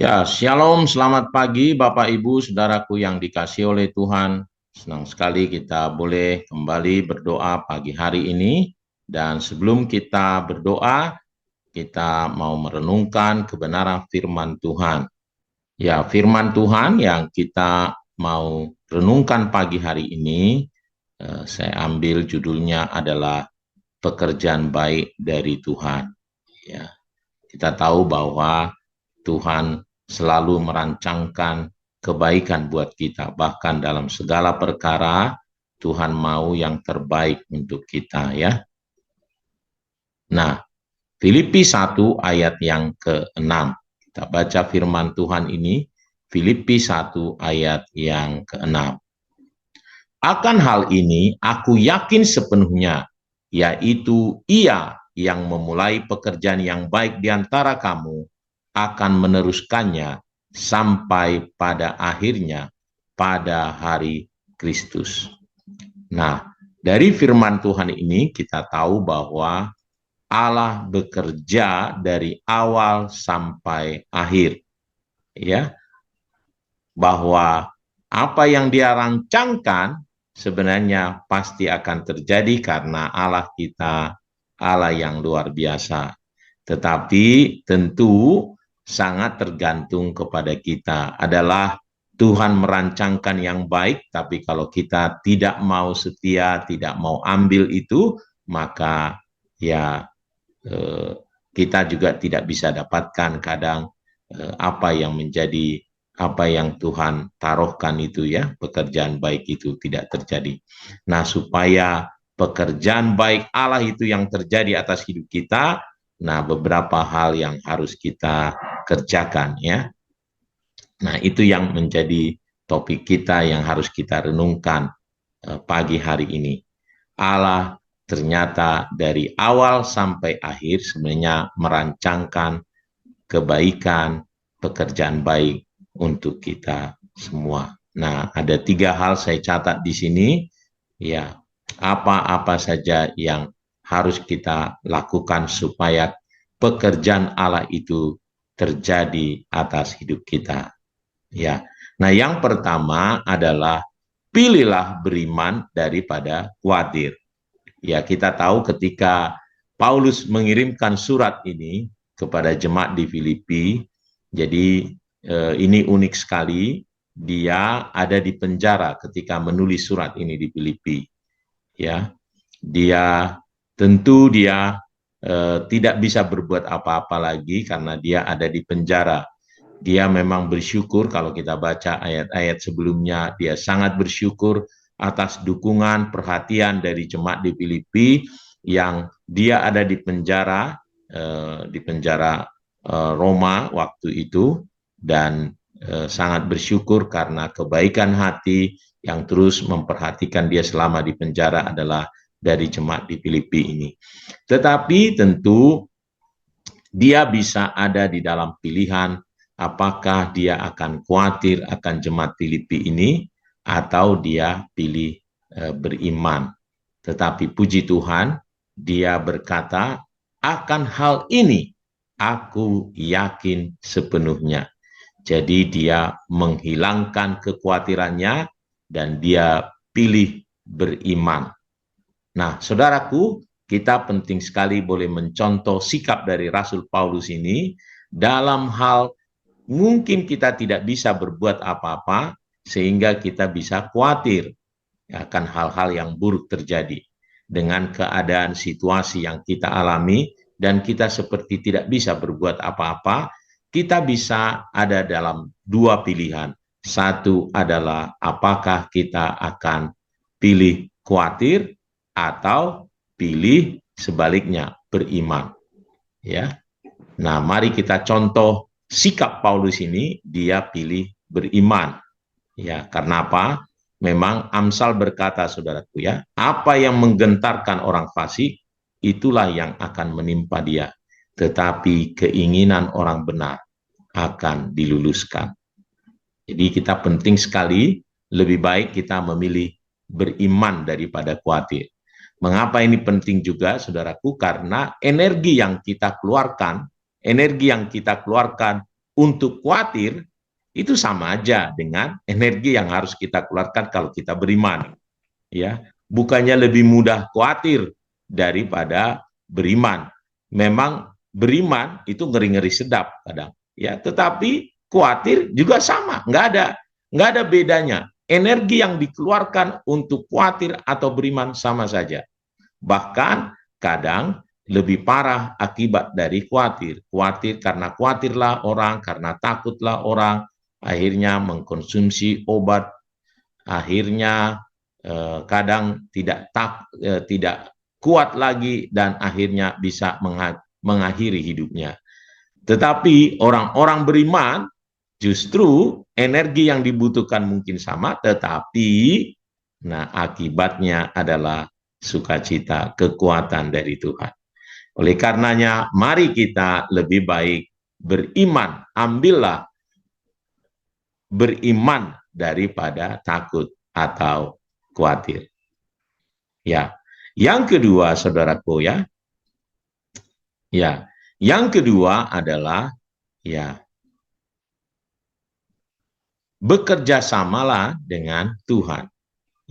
Ya, shalom, selamat pagi Bapak Ibu, saudaraku yang dikasihi oleh Tuhan. Senang sekali kita boleh kembali berdoa pagi hari ini. Dan sebelum kita berdoa, kita mau merenungkan kebenaran firman Tuhan. Ya, firman Tuhan yang kita mau renungkan pagi hari ini, saya ambil judulnya adalah pekerjaan baik dari Tuhan. Ya, kita tahu bahwa Tuhan selalu merancangkan kebaikan buat kita. Bahkan dalam segala perkara, Tuhan mau yang terbaik untuk kita ya. Nah, Filipi 1 ayat yang ke-6. Kita baca firman Tuhan ini, Filipi 1 ayat yang ke-6. Akan hal ini aku yakin sepenuhnya, yaitu Ia yang memulai pekerjaan yang baik di antara kamu akan meneruskannya sampai pada akhirnya pada hari Kristus. Nah, dari firman Tuhan ini kita tahu bahwa Allah bekerja dari awal sampai akhir, ya, bahwa apa yang Dia rancangkan sebenarnya pasti akan terjadi karena Allah kita Allah yang luar biasa. Tetapi tentu sangat tergantung kepada kita. Adalah Tuhan merancangkan yang baik, tapi kalau kita tidak mau setia, tidak mau ambil itu, maka ya kita juga tidak bisa dapatkan kadang apa yang menjadi apa yang Tuhan taruhkan itu ya, pekerjaan baik itu tidak terjadi. Nah, supaya pekerjaan baik Allah itu yang terjadi atas hidup kita, nah beberapa hal yang harus kita kerjakan ya. Nah, itu yang menjadi topik kita yang harus kita renungkan pagi hari ini. Allah ternyata dari awal sampai akhir sebenarnya merancangkan kebaikan, pekerjaan baik untuk kita semua. Nah, ada 3 hal saya catat di sini. Ya, apa-apa saja yang harus kita lakukan supaya pekerjaan Allah itu terjadi atas hidup kita. Ya. Nah, yang pertama adalah pilihlah beriman daripada khawatir. Ya, kita tahu ketika Paulus mengirimkan surat ini kepada jemaat di Filipi, jadi ini unik sekali, dia ada di penjara ketika menulis surat ini di Filipi. Ya, dia tentu dia tidak bisa berbuat apa-apa lagi karena dia ada di penjara. Dia memang bersyukur kalau kita baca ayat-ayat sebelumnya, dia sangat bersyukur atas dukungan, perhatian dari jemaat di Filipi yang dia ada di penjara Roma waktu itu, dan sangat bersyukur karena kebaikan hati yang terus memperhatikan dia selama di penjara adalah dari jemaat di Filipi ini. Tetapi tentu dia bisa ada di dalam pilihan apakah dia akan khawatir akan jemaat Filipi ini atau dia pilih beriman. Tetapi puji Tuhan, dia berkata, akan hal ini aku yakin sepenuhnya. Jadi dia menghilangkan kekhawatirannya dan dia pilih beriman. Nah, saudaraku, kita penting sekali boleh mencontoh sikap dari Rasul Paulus ini dalam hal mungkin kita tidak bisa berbuat apa-apa sehingga kita bisa khawatir akan hal-hal yang buruk terjadi dengan keadaan situasi yang kita alami dan kita seperti tidak bisa berbuat apa-apa. Kita bisa ada dalam 2 pilihan. Satu adalah apakah kita akan pilih khawatir atau pilih sebaliknya beriman. Ya. Nah, mari kita contoh sikap Paulus ini, dia pilih beriman. Ya, karena apa? Memang Amsal berkata, saudaraku ya, apa yang menggentarkan orang fasik, itulah yang akan menimpa dia. Tetapi keinginan orang benar akan diluluskan. Jadi kita penting sekali, lebih baik kita memilih beriman daripada khawatir. Mengapa ini penting juga, saudaraku? Karena energi yang kita keluarkan untuk khawatir, itu sama aja dengan energi yang harus kita keluarkan kalau kita beriman. Ya, bukannya lebih mudah khawatir daripada beriman. Memang beriman itu ngeri-ngeri sedap kadang. Ya, tetapi khawatir juga sama, nggak ada bedanya. Energi yang dikeluarkan untuk khawatir atau beriman sama saja. Bahkan kadang lebih parah akibat dari khawatir. Khawatir karena khawatirlah orang, karena takutlah orang, akhirnya mengkonsumsi obat, akhirnya kadang tidak kuat lagi dan akhirnya bisa mengakhiri hidupnya. Tetapi orang-orang beriman justru energi yang dibutuhkan mungkin sama, tetapi akibatnya adalah sukacita, kekuatan dari Tuhan. Oleh karenanya, mari kita lebih baik beriman, ambillah beriman daripada takut atau khawatir. Ya, yang kedua, saudaraku ya, yang kedua adalah bekerja samalah dengan Tuhan.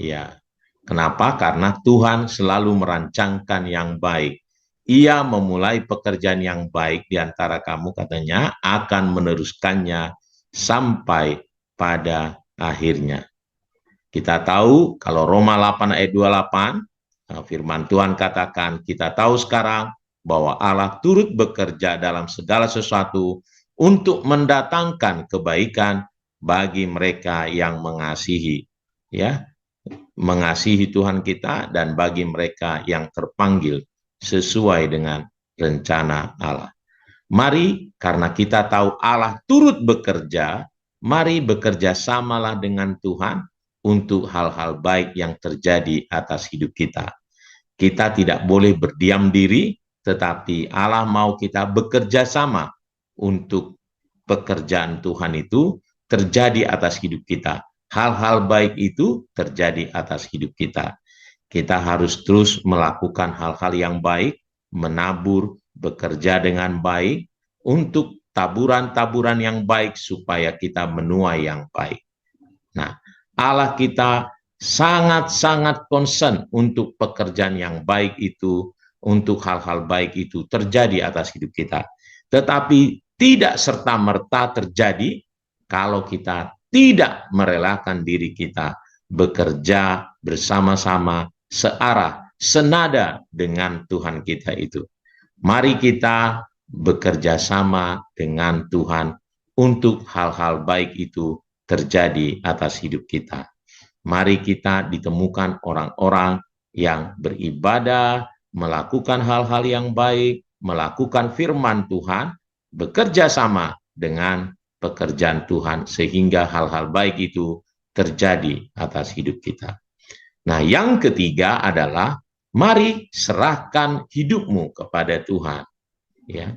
Ya, kenapa? Karena Tuhan selalu merancangkan yang baik. Ia memulai pekerjaan yang baik di antara kamu, katanya, akan meneruskannya sampai pada akhirnya. Kita tahu kalau Roma 8 ayat 28, firman Tuhan katakan, kita tahu sekarang bahwa Allah turut bekerja dalam segala sesuatu untuk mendatangkan kebaikan bagi mereka yang mengasihi, mengasihi Tuhan kita, dan bagi mereka yang terpanggil sesuai dengan rencana Allah. Mari, karena kita tahu Allah turut bekerja, mari bekerja samalah dengan Tuhan untuk hal-hal baik yang terjadi atas hidup kita. Kita tidak boleh berdiam diri, tetapi Allah mau kita bekerja sama untuk pekerjaan Tuhan itu terjadi atas hidup kita. Hal-hal baik itu terjadi atas hidup kita. Kita harus terus melakukan hal-hal yang baik, menabur, bekerja dengan baik, untuk taburan-taburan yang baik supaya kita menuai yang baik. Nah, Allah kita sangat-sangat concern untuk pekerjaan yang baik itu, untuk hal-hal baik itu terjadi atas hidup kita. Tetapi tidak serta-merta terjadi kalau kita tidak merelakan diri kita bekerja bersama-sama, searah, senada dengan Tuhan kita itu. Mari kita bekerja sama dengan Tuhan untuk hal-hal baik itu terjadi atas hidup kita. Mari kita ditemukan orang-orang yang beribadah, melakukan hal-hal yang baik, melakukan firman Tuhan, bekerja sama dengan pekerjaan Tuhan sehingga hal-hal baik itu terjadi atas hidup kita. Nah, yang ketiga adalah mari serahkan hidupmu kepada Tuhan. Ya.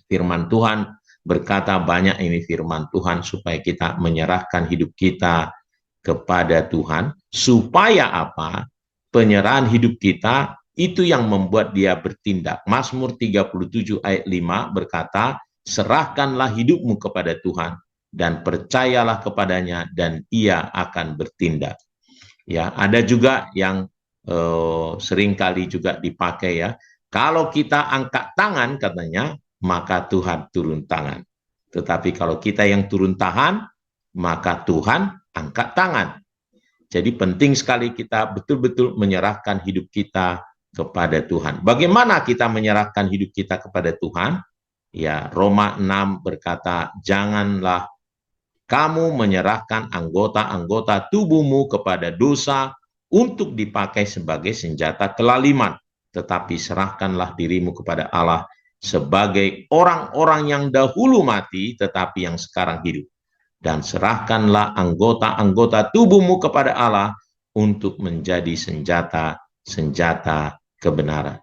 Firman Tuhan berkata, banyak ini firman Tuhan supaya kita menyerahkan hidup kita kepada Tuhan, supaya apa? Penyerahan hidup kita itu yang membuat dia bertindak. Mazmur 37 ayat 5 berkata, serahkanlah hidupmu kepada Tuhan dan percayalah kepadanya dan ia akan bertindak. Ya, ada juga yang seringkali juga dipakai ya. Kalau kita angkat tangan katanya, maka Tuhan turun tangan. Tetapi kalau kita yang turun tangan, maka Tuhan angkat tangan. Jadi penting sekali kita betul-betul menyerahkan hidup kita kepada Tuhan. Bagaimana kita menyerahkan hidup kita kepada Tuhan? Ya, Roma 6 berkata, janganlah kamu menyerahkan anggota-anggota tubuhmu kepada dosa untuk dipakai sebagai senjata kelaliman, tetapi serahkanlah dirimu kepada Allah sebagai orang-orang yang dahulu mati, tetapi yang sekarang hidup. Dan serahkanlah anggota-anggota tubuhmu kepada Allah untuk menjadi senjata kebenaran.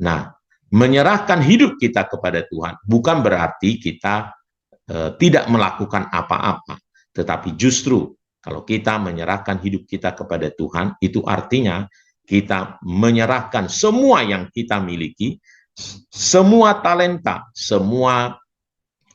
Nah, menyerahkan hidup kita kepada Tuhan bukan berarti kita tidak melakukan apa-apa, tetapi justru kalau kita menyerahkan hidup kita kepada Tuhan, itu artinya kita menyerahkan semua yang kita miliki, semua talenta, semua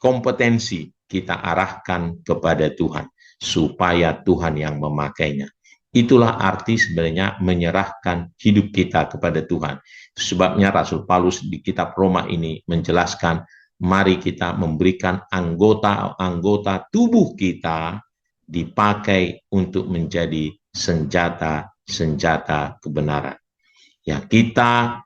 kompetensi kita arahkan kepada Tuhan, supaya Tuhan yang memakainya. Itulah arti sebenarnya menyerahkan hidup kita kepada Tuhan. Sebabnya Rasul Paulus di kitab Roma ini menjelaskan, mari kita memberikan anggota-anggota tubuh kita dipakai untuk menjadi senjata-senjata kebenaran. Ya, kita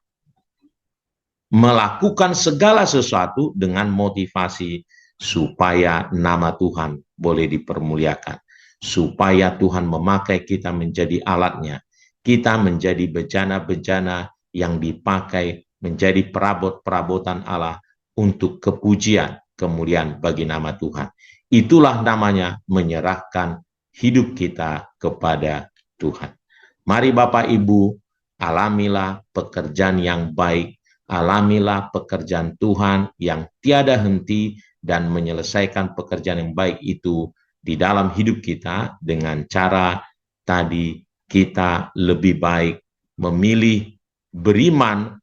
melakukan segala sesuatu dengan motivasi supaya nama Tuhan boleh dipermuliakan, supaya Tuhan memakai kita menjadi alatnya, kita menjadi bejana-bejana yang dipakai menjadi perabot-perabotan Allah untuk kepujian, kemuliaan bagi nama Tuhan. Itulah namanya menyerahkan hidup kita kepada Tuhan. Mari Bapak Ibu, alamilah pekerjaan yang baik, alamilah pekerjaan Tuhan yang tiada henti, dan menyelesaikan pekerjaan yang baik itu di dalam hidup kita dengan cara tadi, kita lebih baik memilih beriman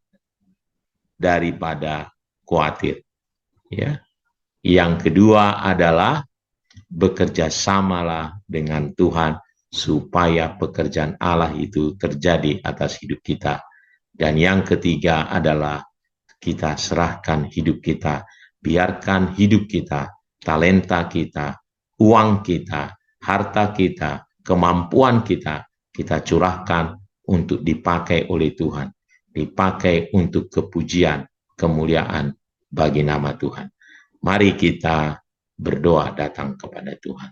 daripada khawatir. Ya. Yang kedua adalah bekerja samalah dengan Tuhan supaya pekerjaan Allah itu terjadi atas hidup kita. Dan yang ketiga adalah kita serahkan hidup kita, biarkan hidup kita, talenta kita, uang kita, harta kita, kemampuan kita, kita curahkan untuk dipakai oleh Tuhan, dipakai untuk kepujian, kemuliaan bagi nama Tuhan. Mari kita berdoa datang kepada Tuhan.